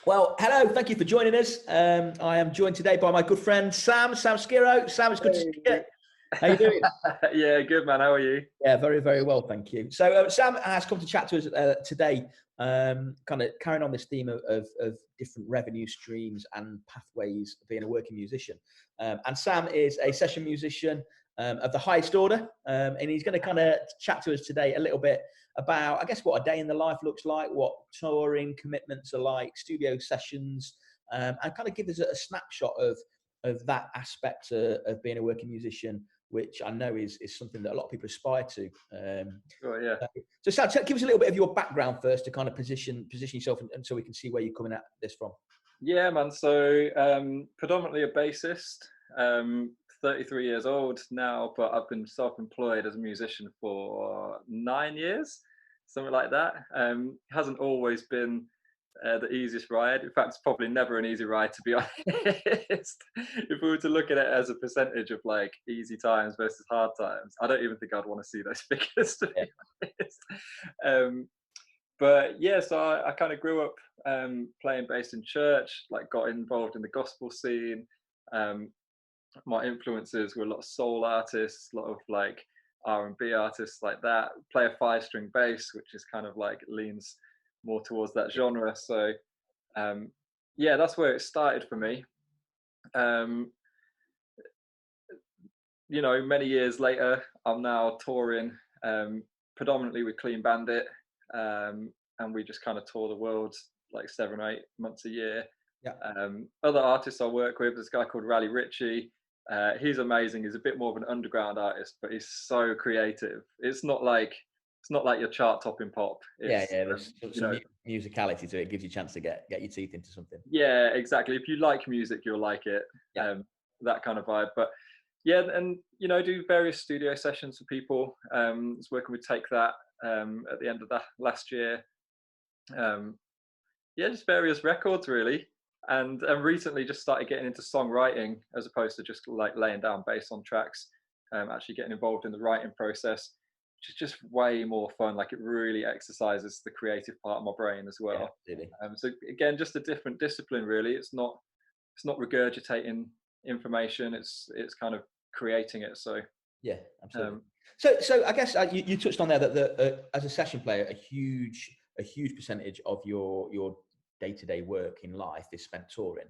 Well, hello. Thank you for joining us. I am joined today by my good friend Sam Skirrow. Sam, it's good to see you. How you doing? Yeah, good man. How are you? Yeah, very, very well, thank you. So Sam has come to chat to us today, kind of carrying on this theme of different revenue streams and pathways of being a working musician. And Sam is a session musician of the highest order, and he's going to kind of chat to us today a little bit about, I guess, what a day in the life looks like, what touring commitments are like, studio sessions, and kind of give us a snapshot of that aspect of being a working musician, which I know is something that a lot of people aspire to. Sure, yeah. So Sam, give us a little bit of your background first to kind of position yourself, and so we can see where you're coming at this from. Yeah, man. So predominantly a bassist, 33 years old now, but I've been self-employed as a musician for 9 years, something like that. Hasn't always been the easiest ride. In fact, it's probably never an easy ride, to be honest. If we were to look at it as a percentage of like easy times versus hard times, I don't even think I'd want to see those figures, to be honest. But yeah, so I kind of grew up playing bass in church, like got involved in the gospel scene. My influences were a lot of soul artists, a lot of like R&B artists like that. Play a 5-string bass, which is kind of like leans more towards that genre. So yeah, that's where it started for me. You know, many years later, I'm now touring predominantly with Clean Bandit, and we just kind of tour the world like 7 or 8 months a year. Yeah. Other artists I work with, there's a guy called Raleigh Ritchie. He's amazing. He's a bit more of an underground artist, but he's so creative. It's not like your chart topping pop. It's, There's some musicality to it. It gives you a chance to get your teeth into something. Yeah, exactly. If you like music, you'll like it. Yeah. That kind of vibe. But yeah, and you know, do various studio sessions for people. I was working with Take That at the end of that last year. Yeah, just various records really. And recently just started getting into songwriting as opposed to just like laying down bass on tracks. Actually getting involved in the writing process, which is just way more fun. Like it really exercises the creative part of my brain as well. Yeah, really. So again, just a different discipline really. It's not regurgitating information. It's kind of creating it. So yeah, absolutely. So I guess you touched on there that as a session player, a huge percentage of your day-to-day work in life is spent touring.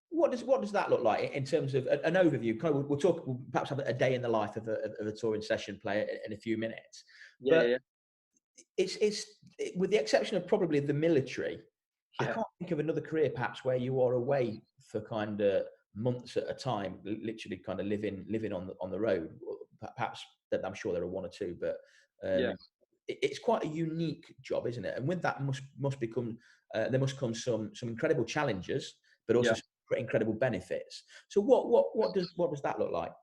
What does that look like in terms of an overview? Kind of, we'll perhaps have a day in the life of a touring session player in a few minutes. Yeah, but yeah. It's with the exception of probably the military. Yeah. I can't think of another career perhaps where you are away for kind of months at a time, literally kind of living on the road. Perhaps that I'm sure there are one or two, but Yeah. it's quite a unique job, isn't it? And with that must become there must come some incredible challenges, but also Yeah. some incredible benefits. So what does that look like?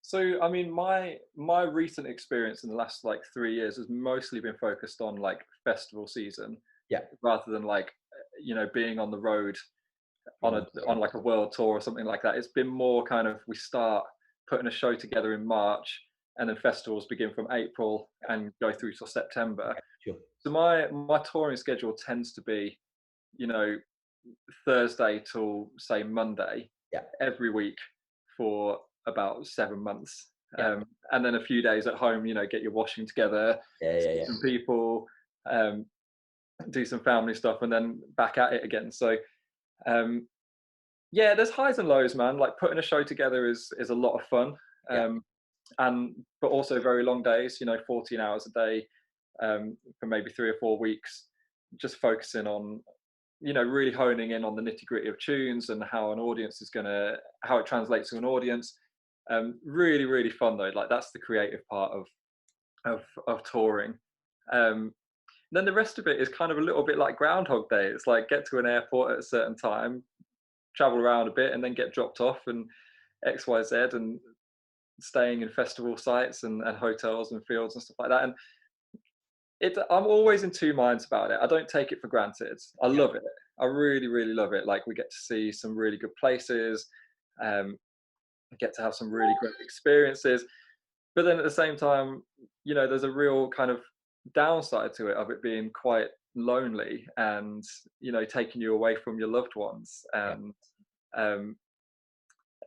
So I mean, my recent experience in the last like 3 years has mostly been focused on like festival season, Yeah. rather than like you know being on the road on like a world tour or something like that. It's been more kind of we start putting a show together in March, and then festivals begin from April and go through till September. Sure. So my touring schedule tends to be, you know, Thursday till say Monday, Yeah. every week for about 7 months. Yeah. And then a few days at home, you know, get your washing together, see some people, do some family stuff, and then back at it again. So yeah, there's highs and lows, man. Like putting a show together is a lot of fun. But also very long days, you know, 14 hours a day, for maybe 3 or 4 weeks, just focusing on, you know, really honing in on the nitty gritty of tunes and how an audience is how it translates to an audience. Really, really fun though. Like that's the creative part of touring. Then the rest of it is kind of a little bit like Groundhog Day. It's like get to an airport at a certain time, travel around a bit, and then get dropped off and X, Y, Z, and staying in festival sites and hotels and fields and stuff like that. And I'm always in two minds about it. I don't take it for granted. I love it. I really, really love it. Like we get to see some really good places, get to have some really great experiences. But then at the same time, you know, there's a real kind of downside to it, of it being quite lonely and, you know, taking you away from your loved ones. Yeah. Um,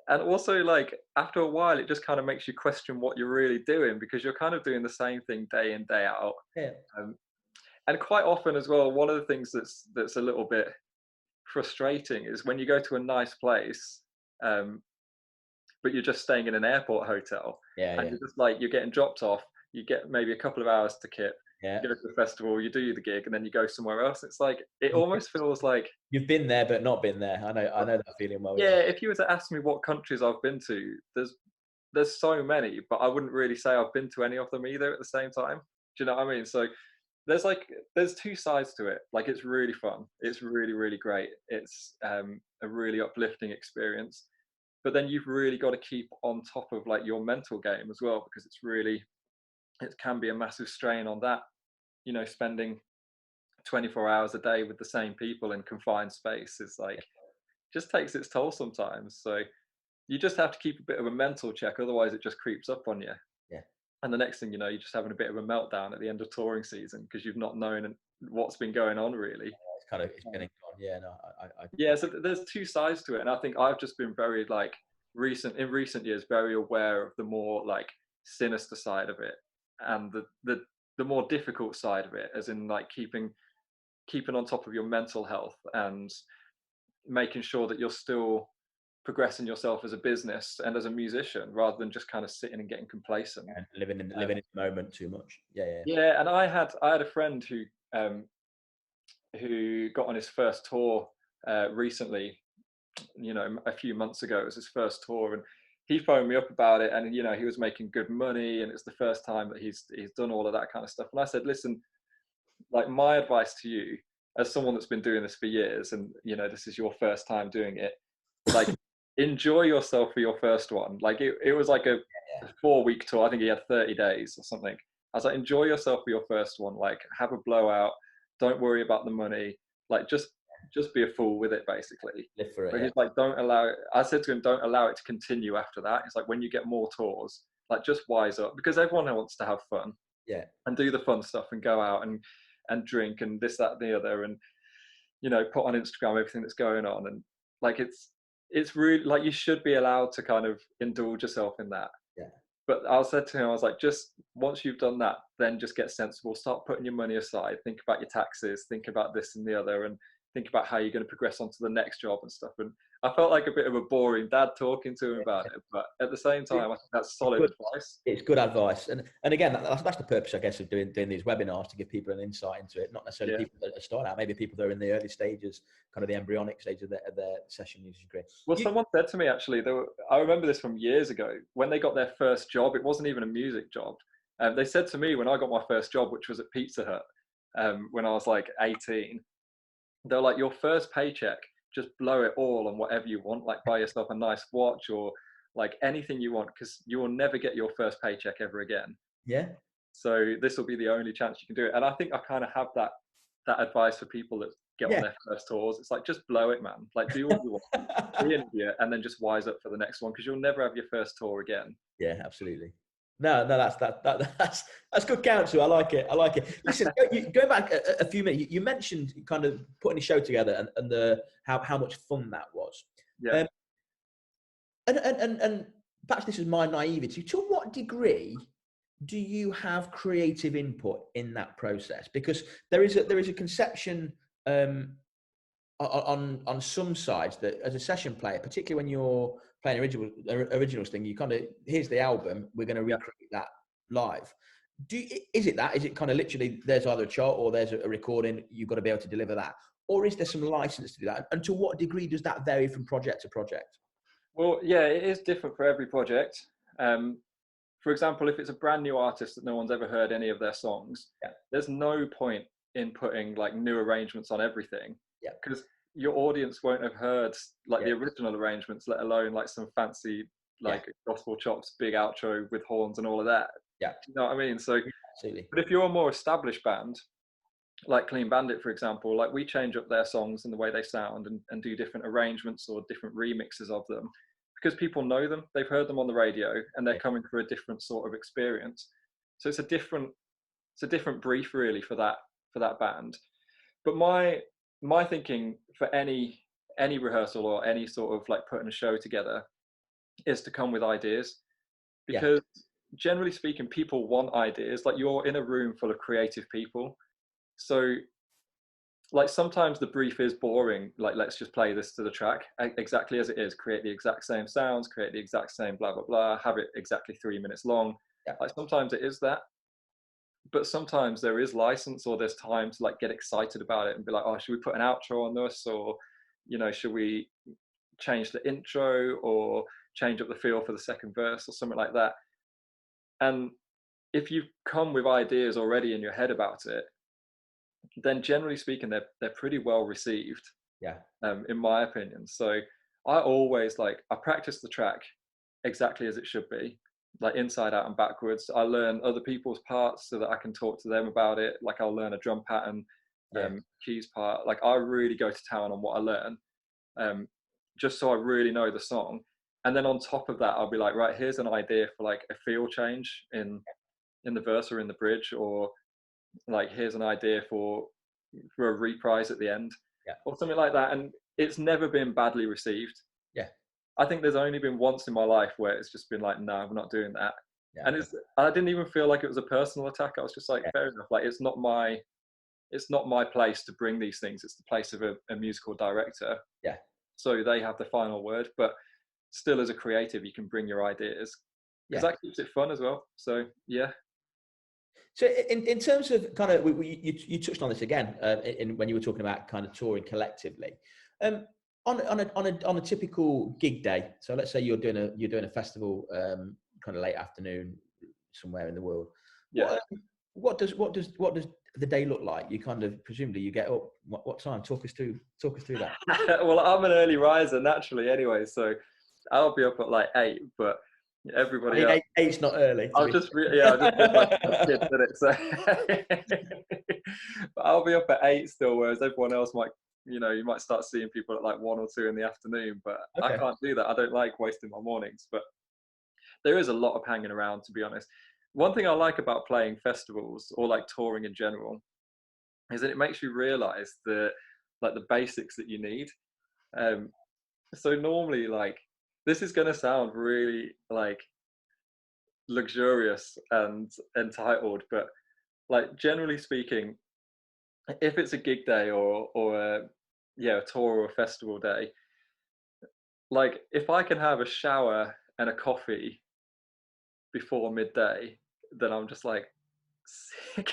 and also, like, after a while, it just kind of makes you question what you're really doing, because you're kind of doing the same thing day in, day out. Yeah. Um, and quite often as well, one of the things that's a little bit frustrating is when you go to a nice place, um, but you're just staying in an airport hotel, Yeah. and Yeah. you're just like, you're getting dropped off, you get maybe a couple of hours to kit, Yeah. you go to the festival, you do the gig, and then you go somewhere else. It's like, it almost feels like, You've been there, but not been there. I know that feeling well. yeah, if you were to ask me what countries I've been to, there's so many, but I wouldn't really say I've been to any of them either at the same time. Do you know what I mean? So there's like, there's two sides to it. Like, it's really fun. It's really, really great. It's a really uplifting experience. But then you've really got to keep on top of like your mental game as well, because it can be a massive strain on that. You know, spending 24 hours a day with the same people in confined space is like, just takes its toll sometimes. So you just have to keep a bit of a mental check, otherwise it just creeps up on you. Yeah. And the next thing you know, you're just having a bit of a meltdown at the end of touring season because you've not known what's been going on really. It's kind of, it's been gone. Yeah. No. Yeah, so there's two sides to it, and I think I've just been very like in recent years very aware of the more like sinister side of it, and the more difficult side of it, as in like keeping on top of your mental health and making sure that you're still progressing yourself as a business and as a musician, rather than just kind of sitting and getting complacent. And living in the moment too much. Yeah. Yeah. Yeah, and I had a friend who got on his first tour recently, you know, a few months ago. It was his first tour, and he phoned me up about it, and you know, he was making good money, and it's the first time that he's done all of that kind of stuff. And I said, listen, like, my advice to you, as someone that's been doing this for years, and you know, this is your first time doing it, like, enjoy yourself for your first one. Like, it was like a 4-week tour. I think he had 30 days or something. I was like, enjoy yourself for your first one. Like, have a blowout. Don't worry about the money. Like, just be a fool with it, basically. Live for it. But Yeah. he's like, don't allow it. I said to him, don't allow it to continue after that. It's like, when you get more tours, like, just wise up, because everyone wants to have fun. Yeah. And do the fun stuff and go out and drink and this, that, and the other, and you know, put on Instagram everything that's going on. And like, it's really like, you should be allowed to kind of indulge yourself in that. Yeah. But I said to him, I was like, just once you've done that, then just get sensible, start putting your money aside, think about your taxes, think about this and the other, and think about how you're going to progress onto the next job and stuff. And I felt like a bit of a boring dad talking to him about it, but at the same time, I think that's solid advice. It's good advice, and again, that's the purpose, I guess, of doing these webinars, to give people an insight into it. Not necessarily people that are starting out, maybe people that are in the early stages, kind of the embryonic stage of their session music career. Well, someone said to me, actually, I remember this from years ago, when they got their first job. It wasn't even a music job. They said to me when I got my first job, which was at Pizza Hut, when I was like 18, they're like, your first paycheck, just blow it all on whatever you want, like buy yourself a nice watch or like anything you want, because you will never get your first paycheck ever again. Yeah. So this will be the only chance you can do it. And I think I kind of have that advice for people that get on their first tours. It's like, just blow it, man. Like, do what you want, be an idiot, and then just wise up for the next one, because you'll never have your first tour again. Yeah, absolutely. No, that's good counsel. I like it. Listen, going back a few minutes, you mentioned kind of putting a show together and how much fun that was. Yeah. And perhaps this is my naivety. To what degree do you have creative input in that process? Because there is a conception on some sides that, as a session player, particularly when you're playing originals thing, you kind of, here's the album, we're going to recreate that live. Is it kind of literally, there's either a chart or there's a recording, you've got to be able to deliver that, or is there some license to do that? And to what degree does that vary from project to project? Well, yeah, it is different for every project. For example, if it's a brand new artist that no one's ever heard any of their songs, there's no point in putting like new arrangements on everything, because your audience won't have heard like the original arrangements, let alone like some fancy like gospel chops, big outro with horns and all of that. Yeah, you know what I mean? So, absolutely. But if you're a more established band, like Clean Bandit, for example, like, we change up their songs and the way they sound and do different arrangements or different remixes of them, because people know them, they've heard them on the radio, and they're coming for a different sort of experience. So it's a different brief really for that band. but my thinking for any rehearsal or any sort of like putting a show together is to come with ideas, Yeah. because generally speaking, people want ideas. Like, you're in a room full of creative people, so like sometimes the brief is boring, like let's just play this to the track exactly as it is, create the exact same sounds, create the exact same blah blah blah, have it exactly 3 minutes long. Yeah. Like sometimes it is that, but sometimes there is license, or there's time to like get excited about it and be like, oh, should we put an outro on this, or should we change the intro or change up the feel for the second verse or something like that. And if you come with ideas already in your head about it, then generally speaking they're pretty well received, Yeah. in my opinion. So I always I practice the track exactly as it should be, like inside out and backwards. I learn other people's parts so that I can talk to them about it. Like, I'll learn a drum pattern, Yeah. keys part. Like, I really go to town on what I learn, just so I really know the song. And then on top of that, I'll be like, right, here's an idea for like a feel change in the verse or in the bridge, or like here's an idea for a reprise at the end, Yeah. or something like that. And it's never been badly received. Yeah. I think there's only been once in my life where it's just been like, no, we're not doing that. Yeah. And I didn't even feel like it was a personal attack. I was just like, Yeah. fair enough. Like, it's not my place to bring these things. It's the place of a musical director. Yeah. So they have the final word, but still, as a creative, you can bring your ideas, because that keeps it fun as well. So yeah. So in terms of kind of, you touched on this again when you were talking about kind of touring collectively. On a typical gig day, so let's say you're doing a festival, kind of late afternoon somewhere in the world. Yeah. What does the day look like? You kind of, presumably you get up. What time? Talk us through that. Well, I'm an early riser naturally anyway, so I'll be up at like 8. But everybody else, eight's not early. I just did like a kid, did it? So, but I'll be up at 8 still, whereas everyone else might, you might start seeing people at like 1 or 2 in the afternoon. But Okay. I can't do that. I don't like wasting my mornings. But there is a lot of hanging around, to be honest. One thing I like about playing festivals, or like touring in general, is that it makes you realize the basics that you need. So normally, like, this is going to sound really like luxurious and entitled, but like, generally speaking, if it's a gig day or a tour or a festival day, like, if I can have a shower and a coffee before midday, then I'm just like sick.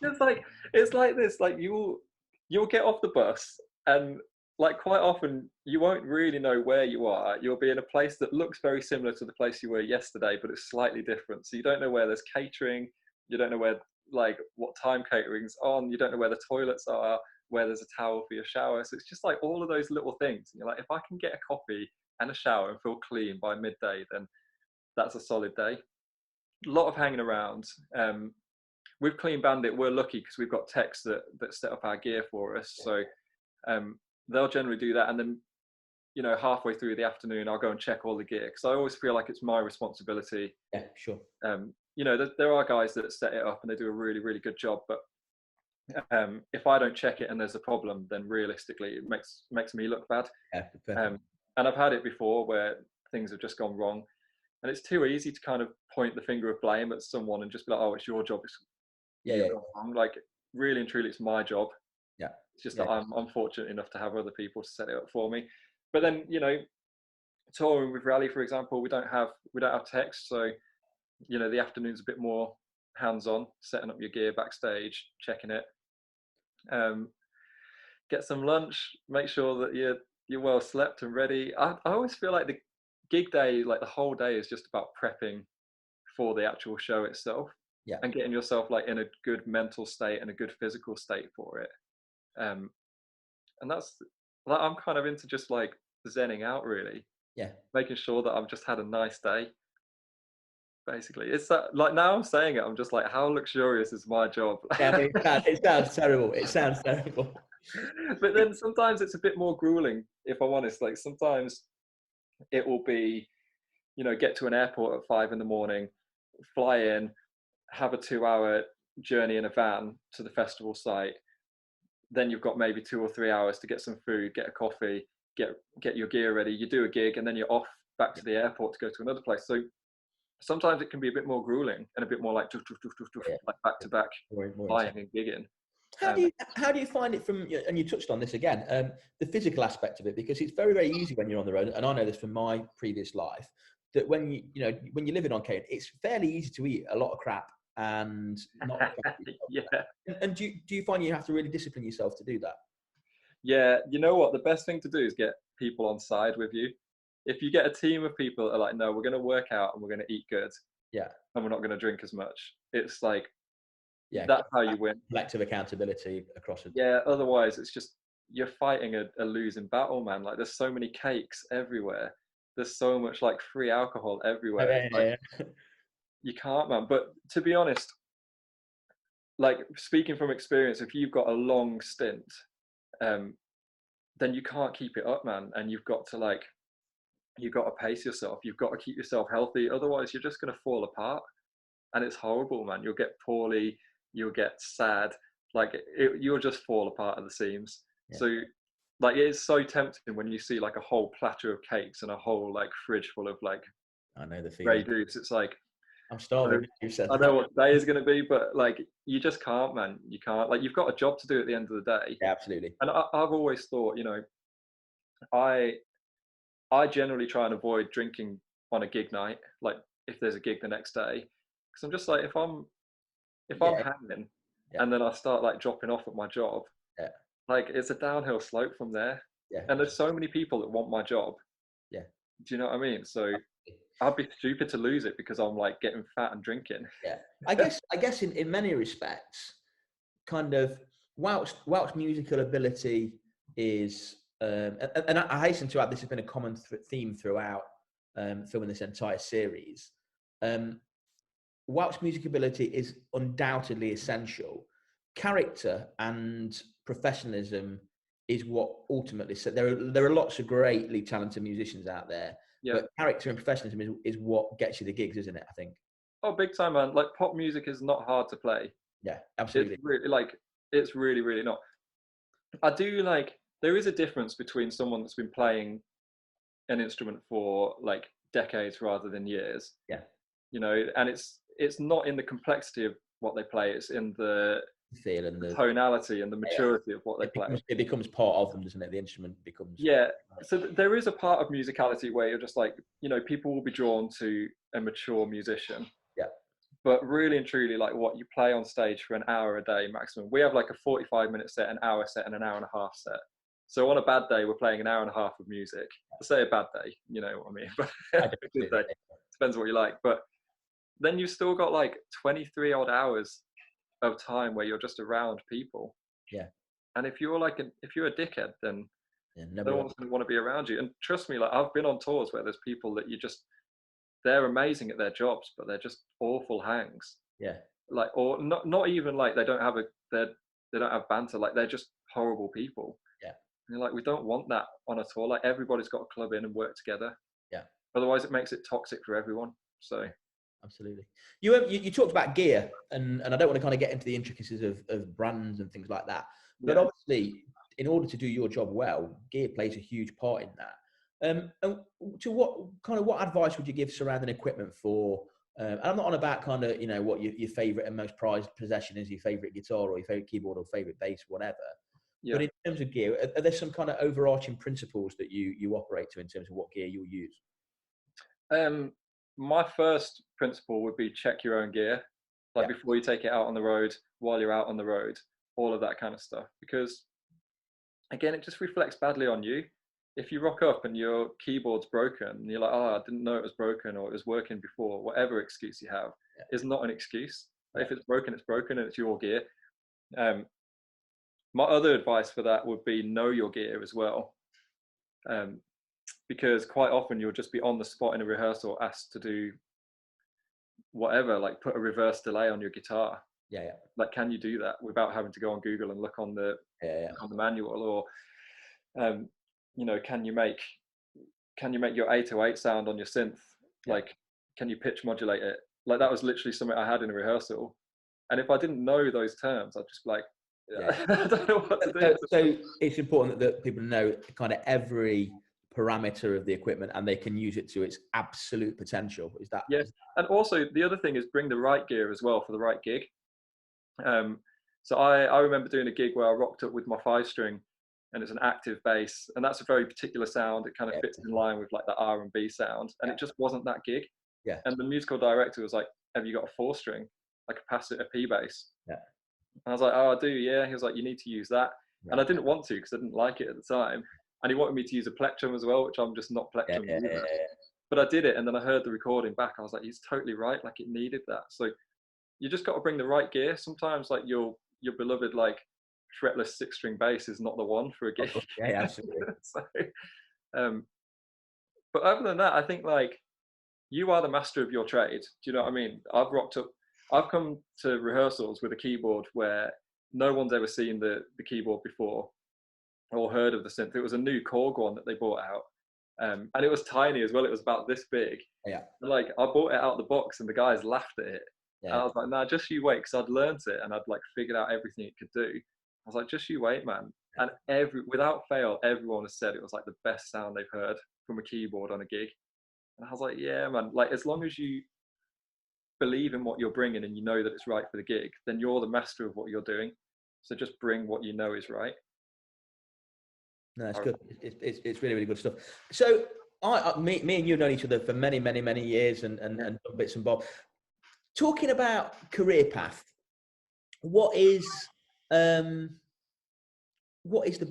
it's like this, like, you'll get off the bus, and like, quite often you won't really know where you are. You'll be in a place that looks very similar to the place you were yesterday, but it's slightly different. So you don't know where there's catering, you don't know where, like, what time catering's on, you don't know where the toilets are, where there's a towel for your shower. So it's just like all of those little things. And you're like, if I can get a coffee and a shower and feel clean by midday, then that's a solid day. A lot of hanging around. With Clean Bandit, we're lucky because we've got techs that set up our gear for us. So they'll generally do that, and then halfway through the afternoon I'll go and check all the gear, because I always feel like it's my responsibility. Yeah, sure. There are guys that set it up and they do a really, really good job, but if I don't check it and there's a problem, then realistically it makes me look bad. Yeah, and I've had it before where things have just gone wrong, and it's too easy to kind of point the finger of blame at someone and just be like, oh, it's your job. Wrong. Like, really and truly, it's my job. Yeah. It's just that I'm fortunate enough to have other people to set it up for me. But then, touring with Raleigh, for example, we don't have text, so the afternoon's a bit more hands-on, setting up your gear backstage, checking it. Get some lunch, make sure that you're well slept and ready. I always feel like the gig day, like the whole day, is just about prepping for the actual show itself. Yeah. And getting yourself like in a good mental state and a good physical state for it. And that's like, I'm kind of into just like zenning out, really. Yeah. Making sure that I've just had a nice day. Basically, it's that, like, now I'm saying it, I'm just like, how luxurious is my job? Yeah, I mean, it sounds terrible. It sounds terrible. But then sometimes it's a bit more grueling, if I'm honest. Like, sometimes it will be, get to an airport at 5 a.m, fly in, have a 2-hour journey in a van to the festival site. Then you've got maybe 2 or 3 hours to get some food, get a coffee, get your gear ready. You do a gig, and then you're off back to the airport to go to another place. So sometimes it can be a bit more grueling and a bit more like like back to back flying and gigging. How do you find it from, and you touched on this again, the physical aspect of it, because it's very, very easy when you're on the road, and I know this from my previous life, that when when you're living on cane, it's fairly easy to eat a lot of crap and not. Yeah. And do you find you have to really discipline yourself to do that? Yeah, you know what? The best thing to do is get people on side with you. If you get a team of people that are like, no, we're going to work out and we're going to eat good, yeah, and we're not going to drink as much, it's like, yeah, that's how you win. Collective accountability across it. Yeah, otherwise it's just, you're fighting a losing battle, man. Like, there's so many cakes everywhere. There's so much like free alcohol everywhere. You can't, man. But to be honest, like, speaking from experience, if you've got a long stint, then you can't keep it up, man. And you've got to pace yourself. You've got to keep yourself healthy. Otherwise, you're just going to fall apart. And it's horrible, man. You'll get poorly. You'll get sad. Like, you'll just fall apart at the seams. Yeah. So, like, it is so tempting when you see like a whole platter of cakes and a whole like fridge full of like, I know the feeling. Grey Goose. It's like, I'm starving. You said I know what today is going to be, but like, you just can't, man. You can't. Like, you've got a job to do at the end of the day. Yeah, absolutely. And I've always thought, I generally try and avoid drinking on a gig night, like if there's a gig the next day, because I'm just like, if I'm hanging and then I start like dropping off at my job, like, it's a downhill slope from there. Yeah. And there's so many people that want my job. Yeah. Do you know what I mean? So I'd be stupid to lose it because I'm like getting fat and drinking. Yeah. I guess in many respects, kind of whilst musical ability is, and I hasten to add, this has been a common theme throughout filming this entire series. Whilst music ability is undoubtedly essential, character and professionalism is what ultimately. So there are lots of greatly talented musicians out there, but character and professionalism is what gets you the gigs, isn't it? I think. Oh, big time, man! Like, pop music is not hard to play. Yeah, absolutely. It's really, really not. I do like. There is a difference between someone that's been playing an instrument for like decades rather than years. Yeah. And it's not in the complexity of what they play. It's in the feel and the tonality and the maturity of what they play. It becomes part of them, doesn't it? The instrument becomes. Yeah. So there is a part of musicality where you're just like, people will be drawn to a mature musician. Yeah. But really and truly, like, what you play on stage for an hour a day maximum. We have like a 45-minute set, an hour set, and an hour and a half set. So on a bad day, we're playing an hour and a half of music. I say a bad day, you know what I mean? But a good day. Depends what you like. But then you've still got like 23 odd hours of time where you're just around people. Yeah. And if you're a dickhead, then no one's going to want to be around you. And trust me, like, I've been on tours where there's people that they're amazing at their jobs, but they're just awful hangs. Yeah. Like, or not even like they don't have banter. Like, they're just horrible people. Yeah. And you're like, we don't want that on a tour. Like, everybody's got to club in and work together. Yeah. Otherwise, it makes it toxic for everyone. So. Absolutely. You talked about gear, and I don't want to kind of get into the intricacies of brands and things like that. But obviously, in order to do your job well, gear plays a huge part in that. And to what advice would you give surrounding equipment for? And I'm not on about kind of what your favorite and most prized possession is, your favorite guitar or your favorite keyboard or favorite bass, whatever. Yeah. But in terms of gear, are there some kind of overarching principles that you operate to in terms of what gear you'll use? My first principle would be check your own gear, like before you take it out on the road, while you're out on the road, all of that kind of stuff. Because again, it just reflects badly on you. If you rock up and your keyboard's broken, and you're like, oh, I didn't know it was broken, or it was working before, whatever excuse you have is not an excuse. Yeah. If it's broken, and it's your gear. My other advice for that would be know your gear as well. Because quite often you'll just be on the spot in a rehearsal asked to do whatever, like put a reverse delay on your guitar. Yeah. Like, can you do that without having to go on Google and look on the on the manual? Or can you make your 808 sound on your synth? Yeah. Like, can you pitch modulate it? Like, that was literally something I had in a rehearsal. And if I didn't know those terms, I'd just be like, Yeah. I don't know what to do. So it's important that people know kind of every parameter of the equipment and they can use it to its absolute potential. Is that? Yes. And also the other thing is bring the right gear as well for the right gig. So I remember doing a gig where I rocked up with my 5-string, and it's an active bass, and that's a very particular sound. It kind of fits in line with like the R&B sound, and it just wasn't that gig. Yeah. And the musical director was like, "Have you got a 4-string, like a P bass?" Yeah. And I was like, "Oh, I do, yeah." He was like, "You need to use that," Right. and I didn't want to because I didn't like it at the time. And he wanted me to use a plectrum as well, which I'm just not plectrum either. But I did it, and then I heard the recording back. I was like, "He's totally right. Like it needed that." So you just got to bring the right gear. Sometimes like your beloved like fretless 6-string bass is not the one for a gig. Yeah, absolutely. So, but other than that, I think like you are the master of your trade. Do you know what I mean? I've come to rehearsals with a keyboard where no one's ever seen the keyboard before or heard of the synth. It was a new Korg one that they brought out. And it was tiny as well. It was about this big. Yeah. Like I bought it out of the box and the guys laughed at it. Yeah. And I was like, "Nah, just you wait," because I'd learnt it and I'd like figured out everything it could do. I was like, "Just you wait, man." And without fail, everyone has said it was like the best sound they've heard from a keyboard on a gig. And I was like, "Yeah, man. Like as long as you believe in what you're bringing and you know that it's right for the gig, then you're the master of what you're doing. So just bring what you know is right." No, it's good. It's really, really good stuff. So me and you have known each other for many, many, many years and bits and bobs. Talking about career path, what is the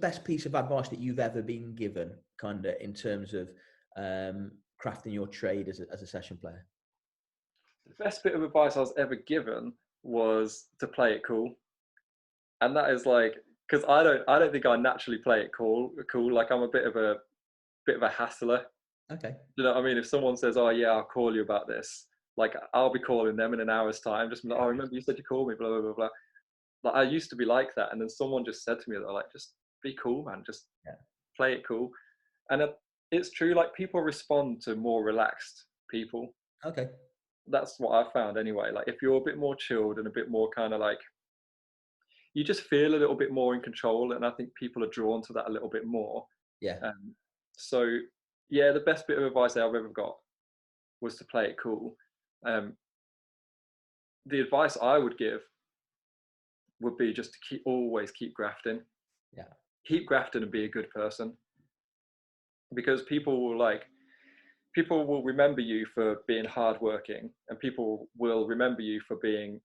best piece of advice that you've ever been given, kind of in terms of crafting your trade as a session player? The best bit of advice I was ever given was to play it cool, and that is like because I don't think I naturally play it cool. Like I'm a bit of a hassler. Okay. You know what I mean? If someone says, "Oh yeah, I'll call you about this," like I'll be calling them in an hour's time. Just be like, "Oh, remember you said you called me?" Blah blah blah blah. Like I used to be like that, and then someone just said to me, "They're like, just be cool, man. Just play it cool." And it's true. Like people respond to more relaxed people. Okay. That's what I found anyway. Like if you're a bit more chilled and a bit more kind of like, you just feel a little bit more in control, and I think people are drawn to that a little bit more. Yeah. So yeah, the best bit of advice I've ever got was to play it cool. The advice I would give would be just to always keep grafting. Yeah. Keep grafting and be a good person, because people will remember you for being hardworking, and people will remember you for being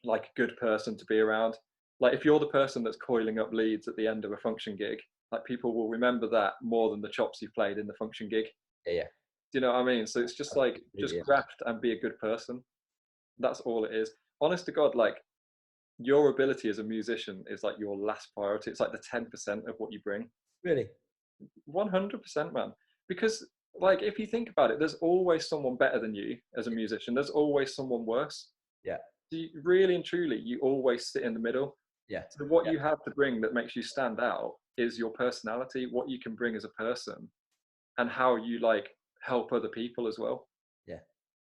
like a good person to be around. Like if you're the person that's coiling up leads at the end of a function gig, like people will remember that more than the chops you played in the function gig. Yeah. Do you know what I mean? So it's just like, just graft and be a good person. That's all it is. Honest to God, like your ability as a musician is like your last priority. It's like the 10% of what you bring. Really? 100%, man. Because like, if you think about it, there's always someone better than you as a musician. There's always someone worse. Yeah. So you, really and truly, you always sit in the middle. Yeah. So what you have to bring that makes you stand out is your personality, what you can bring as a person, and how you like help other people as well. Yeah.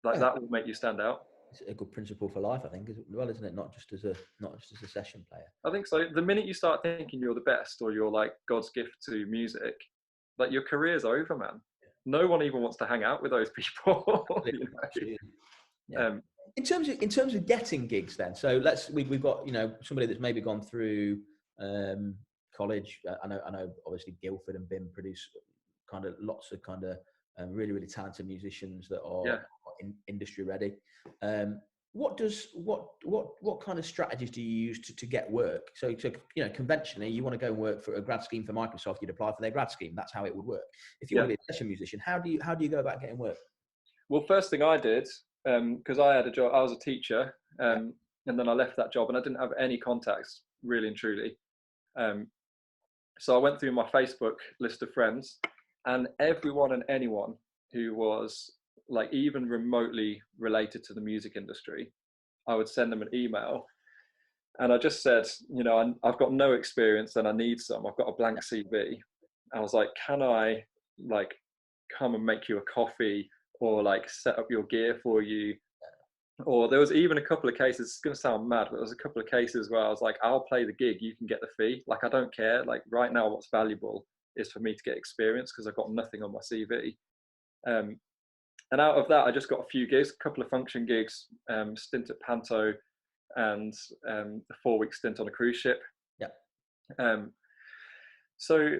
Like that will make you stand out. It's a good principle for life, I think, as well, isn't it? Not just as a session player. I think so. The minute you start thinking you're the best, or you're like God's gift to music, like your career's over, man. Yeah. No one even wants to hang out with those people. You know? Yeah. In terms of getting gigs, then, so we've got somebody that's maybe gone through college. I know obviously Guildford and BIM produce kind of lots of kind of really, really talented musicians that are industry ready. What kind of strategies do you use to get work? So conventionally, you want to go and work for a grad scheme for Microsoft, you'd apply for their grad scheme. That's how it would work. If you want to be a session musician, how do you go about getting work? Well, first thing I did, because I had a job, I was a teacher, and then I left that job, and I didn't have any contacts, really and truly. So I went through my Facebook list of friends, and everyone and anyone who was like even remotely related to the music industry, I would send them an email, and I just said, I've got no experience and I need some. I've got a blank CV. I was like, can I like come and make you a coffee, or like set up your gear for you? Or there was even a couple of cases, it's going to sound mad, but there was a couple of cases where I was like, I'll play the gig, you can get the fee. Like, I don't care. Like, right now, what's valuable is for me to get experience because I've got nothing on my CV. And out of that, I just got a few gigs, a couple of function gigs, stint at Panto, and a 4-week stint on a cruise ship. Yeah. So,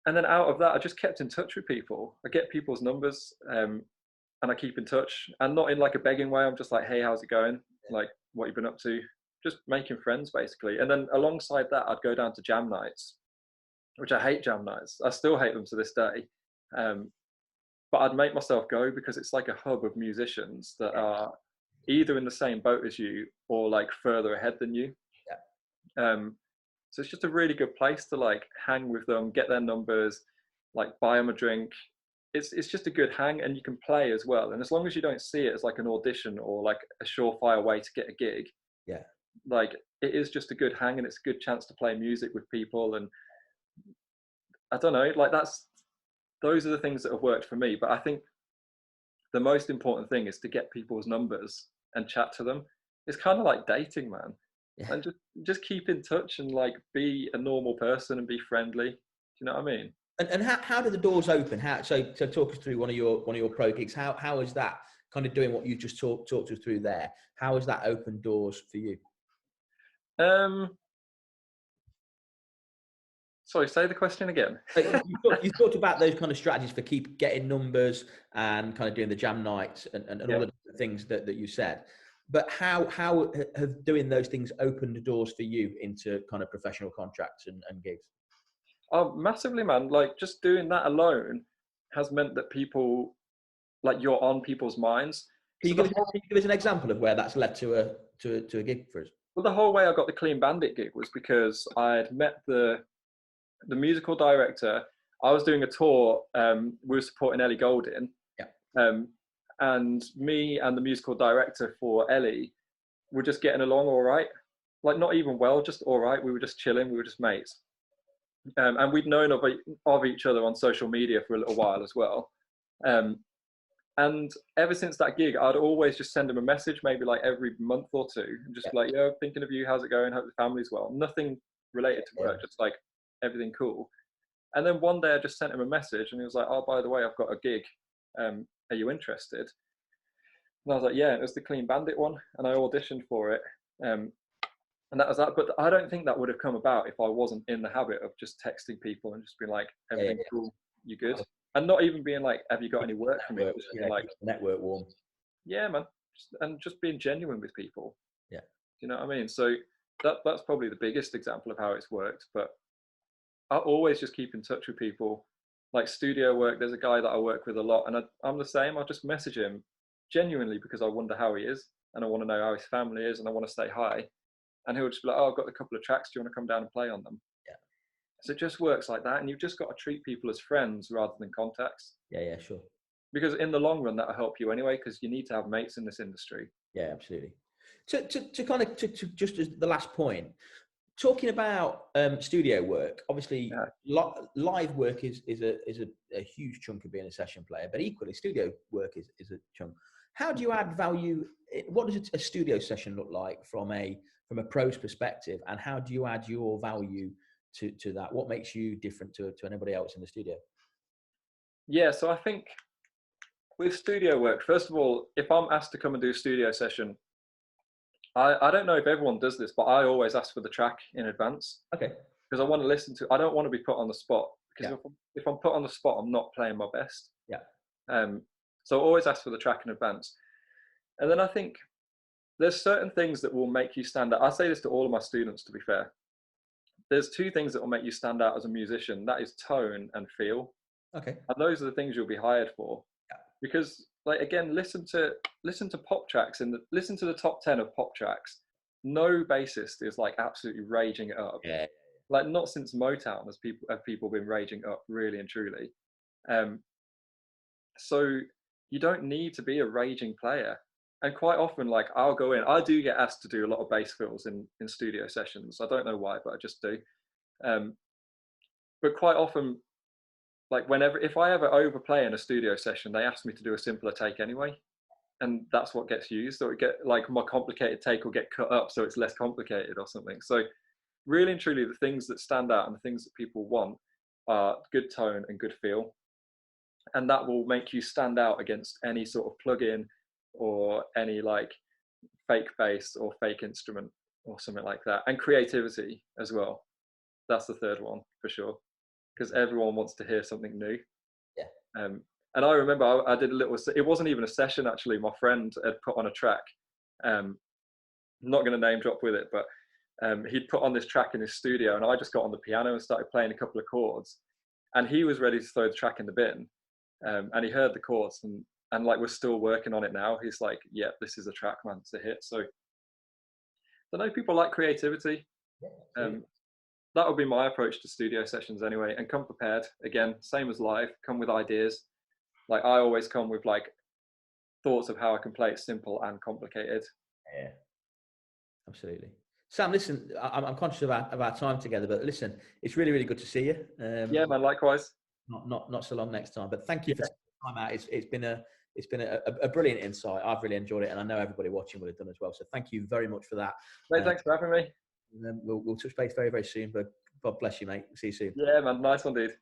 and then out of that, I just kept in touch with people. I get people's numbers, and I keep in touch, and not in like a begging way. I'm just like, hey, how's it going? Like, what you've been up to? Just making friends, basically. And then alongside that, I'd go down to jam nights, which I hate jam nights. I still hate them to this day. But I'd make myself go because it's like a hub of musicians that are either in the same boat as you or like further ahead than you. Yeah. So it's just a really good place to like hang with them, get their numbers, like buy them a drink. It's just a good hang, and you can play as well. And as long as you don't see it as like an audition or like a surefire way to get a gig, yeah, like it is just a good hang, and it's a good chance to play music with people. And I don't know, like those are the things that have worked for me. But I think the most important thing is to get people's numbers and chat to them. It's kind of like dating, man. Yeah. And just keep in touch and like be a normal person and be friendly. Do you know what I mean? And how do the doors open? So talk us through one of your pro gigs. How is that kind of doing what you just talked us through there? How has that opened doors for you? Sorry, say the question again. You talked about those kind of strategies for keep getting numbers and kind of doing the jam nights and all the things that you said. But how have doing those things opened the doors for you into kind of professional contracts and gigs? Oh, massively, man. Like just doing that alone has meant that people, like you're on people's minds. Can you give us an example of where that's led to a gig for us? Well, the whole way I got the Clean Bandit gig was because I had met the musical director. I was doing a tour. We were supporting Ellie Goulding. Yeah. And me and the musical director for Ellie were just getting along all right. Like not even well, just all right. We were just chilling. We were just mates. And we'd known of each other on social media for a little while as well. And ever since that gig, I'd always just send him a message, maybe like every month or two, and just be like, yeah, thinking of you, how's it going? Hope the family's well. Nothing related to work, just like everything cool. And then one day I just sent him a message and he was like, oh, by the way, I've got a gig. Are you interested? And I was like, yeah, it was the Clean Bandit one. And I auditioned for it. And that was that. But I don't think that would have come about if I wasn't in the habit of just texting people and just being like, everything cool, you good? And not even being like, have you got any work for me? Just like network warm. Yeah, man. And just being genuine with people. Yeah. You know what I mean? So that's probably the biggest example of how it's worked. But I always just keep in touch with people. Like studio work, there's a guy that I work with a lot, and I'm the same. I'll just message him genuinely because I wonder how he is, and I want to know how his family is, and I want to say hi. And he'll just be like, oh, I've got a couple of tracks. Do you want to come down and play on them? Yeah. So it just works like that. And you've just got to treat people as friends rather than contacts. Yeah, sure. Because in the long run, that'll help you anyway, because you need to have mates in this industry. Yeah, absolutely. To kind of just as the last point, talking about studio work, obviously live work is a huge chunk of being a session player, but equally studio work is a chunk. How do you add value? What does a studio session look like from a pro's perspective, and how do you add your value to that? What makes you different to anybody else in the studio? Yeah, so I think with studio work, first of all, if I'm asked to come and do a studio session, I don't know if everyone does this, but I always ask for the track in advance. Okay. Because I want to listen to. I don't want to be put on the spot, because if I'm put on the spot, I'm not playing my best. Yeah. So I always ask for the track in advance, and then I think there's certain things that will make you stand out. I say this to all of my students, to be fair. There's two things that will make you stand out as a musician. That is tone and feel. Okay. And those are the things you'll be hired for. Yeah. Because, like, again, listen to pop tracks and listen to the top 10 of pop tracks. No bassist is like absolutely raging it up. Yeah. Like not since Motown have people been raging up really and truly. So you don't need to be a raging player. And quite often, like I'll go in, I do get asked to do a lot of bass fills in studio sessions. I don't know why, but I just do. But quite often, like if I ever overplay in a studio session, they ask me to do a simpler take anyway. and that's what gets used, or it get like more complicated take will get cut up so it's less complicated or something. So really and truly, the things that stand out and the things that people want are good tone and good feel, and that will make you stand out against any sort of plugin or any like fake bass or fake instrument or something like that. And creativity as well, that's the third one for sure, because everyone wants to hear something new. Yeah. And I remember I did a little, it wasn't even a session actually, my friend had put on a track, I'm not going to name drop with it, but he'd put on this track in his studio, and I just got on the piano and started playing a couple of chords, and he was ready to throw the track in the bin, and he heard the chords, and like we're still working on it now. He's like, yeah, this is a track, man, it's a hit. So I know people like creativity. That would be my approach to studio sessions anyway, and come prepared. Again, same as live, come with ideas. Like I always come with like thoughts of how I can play it simple and complicated. Yeah, absolutely. Sam, listen, I'm conscious of our time together, but listen, it's really, really good to see you. Yeah, man, likewise. Not so long next time, but thank you for taking the time out. It's been a brilliant insight. I've really enjoyed it, and I know everybody watching will have done as well. So thank you very much for that. Mate, thanks for having me. And then we'll touch base very, very soon. But God bless you, mate. See you soon. Yeah, man, nice one, dude.